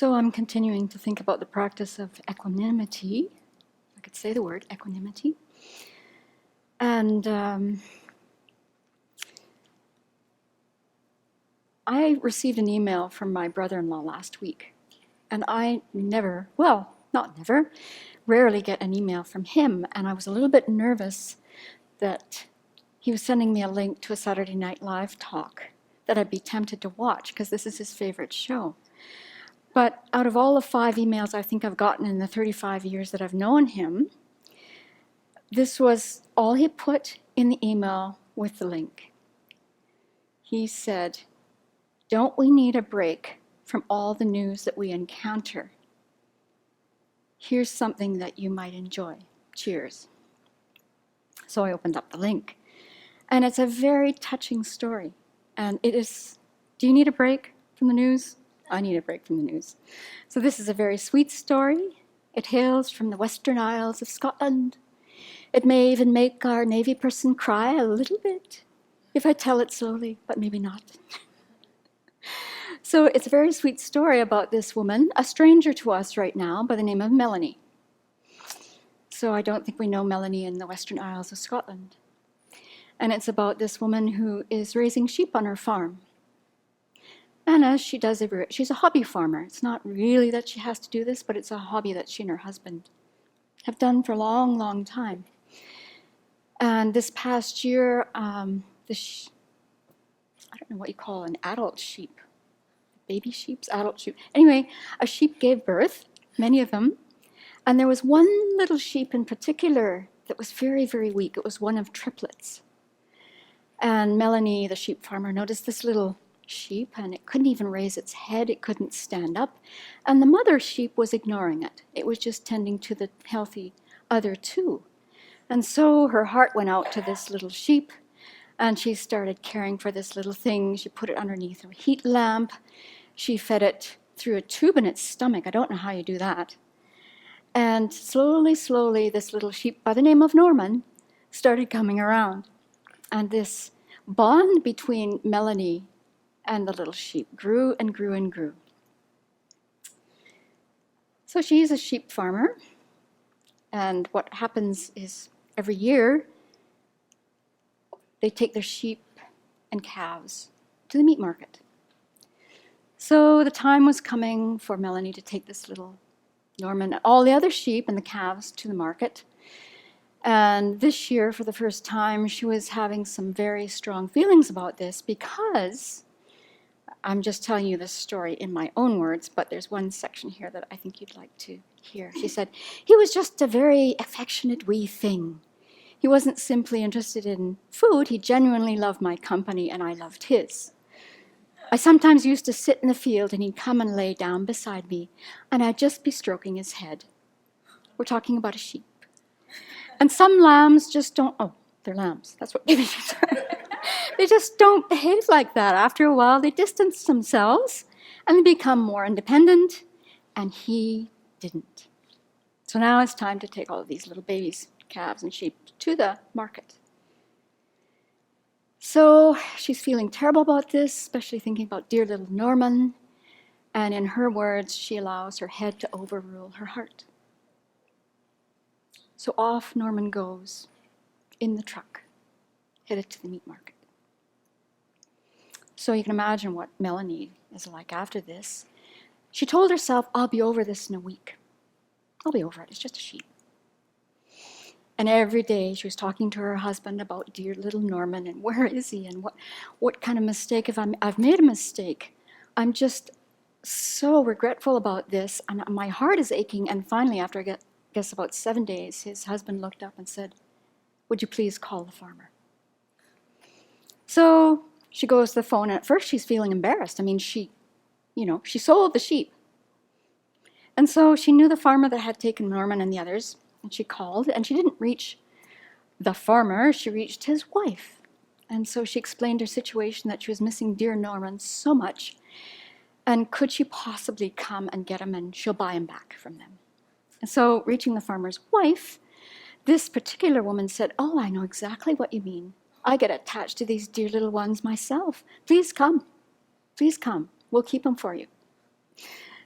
So I'm continuing to think about the practice of equanimity. I could say the word equanimity. And I received an email from my brother-in-law last week. And I rarely get an email from him. And I was a little bit nervous that he was sending me a link to a Saturday Night Live talk that I'd be tempted to watch because this is his favorite show. But out of all the 5 emails I think I've gotten in the 35 years that I've known him, this was all he put in the email with the link. He said, "Don't we need a break from all the news that we encounter? Here's something that you might enjoy. Cheers." So I opened up the link. And it's a very touching story. And it is, do you need a break from the news? I need a break from the news. So this is a very sweet story. It hails from the Western Isles of Scotland. It may even make our Navy person cry a little bit if I tell it slowly, but maybe not. So it's a very sweet story about this woman, a stranger to us right now by the name of Melanie. So I don't think we know Melanie in the Western Isles of Scotland. And it's about this woman who is raising sheep on her farm. And as she does she's a hobby farmer. It's not really that she has to do this, but it's a hobby that she and her husband have done for a long, long time. And this past year, I don't know what you call an adult sheep. Baby sheeps, adult sheep. Anyway, a sheep gave birth, many of them. And there was one little sheep in particular that was very, very weak. It was one of triplets. And Melanie, the sheep farmer, noticed this little sheep, and it couldn't even raise its head. It couldn't stand up. And the mother sheep was ignoring it. It was just tending to the healthy other two. And so her heart went out to this little sheep, and she started caring for this little thing. She put it underneath a heat lamp. She fed it through a tube in its stomach. I don't know how you do that. And slowly, slowly, this little sheep by the name of Norman started coming around. And this bond between Melanie and the little sheep grew and grew and grew. So she's a sheep farmer. And what happens is every year, they take their sheep and calves to the meat market. So the time was coming for Melanie to take this little Norman and all the other sheep and the calves to the market. And this year, for the first time, she was having some very strong feelings about this because, I'm just telling you this story in my own words, but there's one section here that I think you'd like to hear. She said, "He was just a very affectionate wee thing. He wasn't simply interested in food, he genuinely loved my company and I loved his. I sometimes used to sit in the field and he'd come and lay down beside me and I'd just be stroking his head." We're talking about a sheep. "And some lambs just don't," they're lambs, that's what baby sheep are. "They just don't behave like that. After a while, they distance themselves and they become more independent, and he didn't. So now it's time to take all of these little babies, calves and sheep, to the market." So she's feeling terrible about this, especially thinking about dear little Norman. And in her words, she allows her head to overrule her heart. So off Norman goes in the truck, headed to the meat market. So you can imagine what Melanie is like after this. She told herself, "I'll be over this in a week. I'll be over it, it's just a sheep." And every day she was talking to her husband about dear little Norman and where is he and what kind of mistake I've made a mistake. I'm just so regretful about this and my heart is aching. And finally, after I guess about 7 days, his husband looked up and said, "Would you please call the farmer?" So she goes to the phone, and at first she's feeling embarrassed. I mean, she sold the sheep. And so she knew the farmer that had taken Norman and the others, and she called, and she didn't reach the farmer, she reached his wife. And so she explained her situation, that she was missing dear Norman so much, and could she possibly come and get him, and she'll buy him back from them. And so reaching the farmer's wife, this particular woman said, "Oh, I know exactly what you mean. I get attached to these dear little ones myself. Please come. Please come. We'll keep them for you."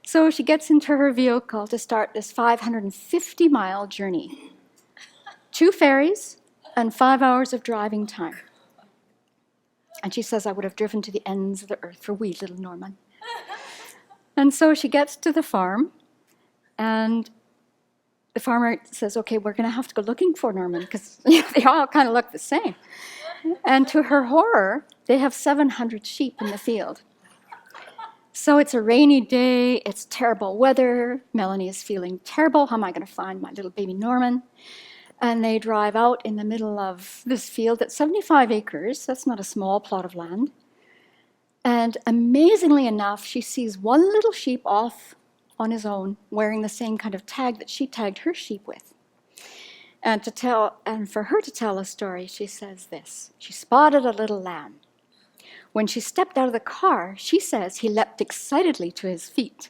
So she gets into her vehicle to start this 550-mile journey. 2 ferries and 5 hours of driving time. And she says, I would have driven to the ends of the earth for wee little Norman. And so she gets to the farm, and the farmer says, okay, we're going to have to go looking for Norman, because they all kind of look the same. And to her horror, they have 700 sheep in the field. So it's a rainy day, it's terrible weather, Melanie is feeling terrible, how am I going to find my little baby Norman? And they drive out in the middle of this field that's 75 acres, that's not a small plot of land. And amazingly enough, she sees one little sheep off on his own, wearing the same kind of tag that she tagged her sheep with. And for her to tell a story, she says this: she spotted a little lamb. When she stepped out of the car, she says he leapt excitedly to his feet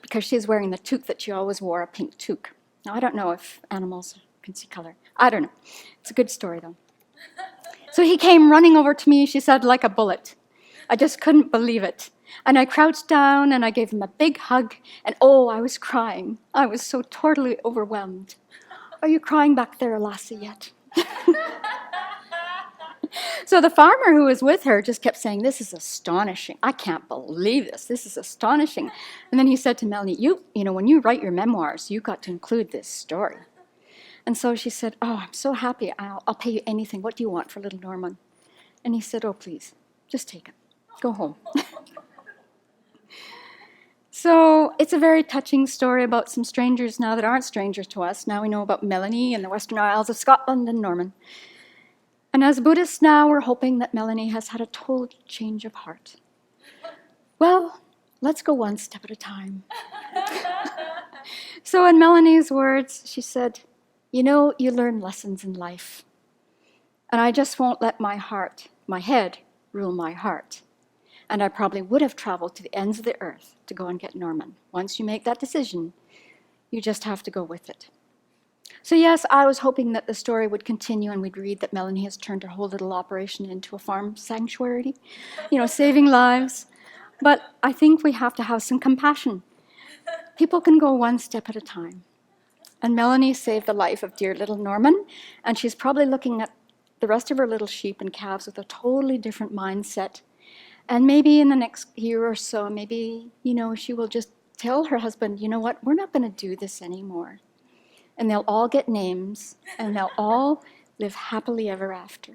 because she's wearing the toque that she always wore, a pink toque. Now, I don't know if animals can see color. I don't know. It's a good story, though. So he came running over to me, she said, like a bullet. I just couldn't believe it. And I crouched down and I gave him a big hug, and oh, I was crying. I was so totally overwhelmed. Are you crying back there, Lassie, yet? So the farmer who was with her just kept saying, this is astonishing. I can't believe this. This is astonishing. And then he said to Melanie, you know, when you write your memoirs, you got to include this story. And so she said, oh, I'm so happy. I'll pay you anything. What do you want for little Norman? And he said, oh, please, just take it. Go home. So it's a very touching story about some strangers now that aren't strangers to us. Now we know about Melanie and the Western Isles of Scotland and Norman. And as Buddhists now, we're hoping that Melanie has had a total change of heart. Well, let's go one step at a time. So in Melanie's words, she said, you know, you learn lessons in life. And I just won't let my head, rule my heart. And I probably would have traveled to the ends of the earth to go and get Norman. Once you make that decision, you just have to go with it. So yes, I was hoping that the story would continue and we'd read that Melanie has turned her whole little operation into a farm sanctuary, you know, saving lives. But I think we have to have some compassion. People can go one step at a time. And Melanie saved the life of dear little Norman, and she's probably looking at the rest of her little sheep and calves with a totally different mindset. And maybe in the next year or so, maybe, you know, she will just tell her husband, you know what, we're not going to do this anymore. And they'll all get names, and they'll all live happily ever after.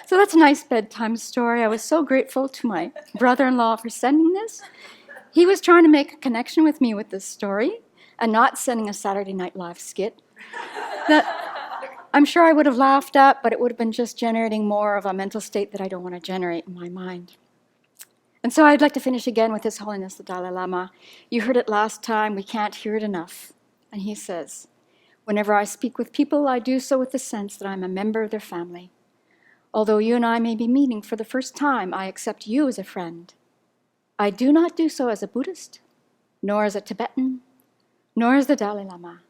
So that's a nice bedtime story. I was so grateful to my brother-in-law for sending this. He was trying to make a connection with me with this story and not sending a Saturday Night Live skit that I'm sure I would have laughed at, but it would have been just generating more of a mental state that I don't want to generate in my mind. And so I'd like to finish again with His Holiness the Dalai Lama. You heard it last time, we can't hear it enough. And he says, whenever I speak with people, I do so with the sense that I'm a member of their family. Although you and I may be meeting for the first time, I accept you as a friend. I do not do so as a Buddhist, nor as a Tibetan, nor as the Dalai Lama.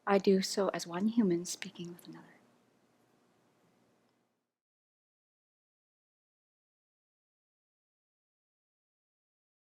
I do so as one human speaking with another.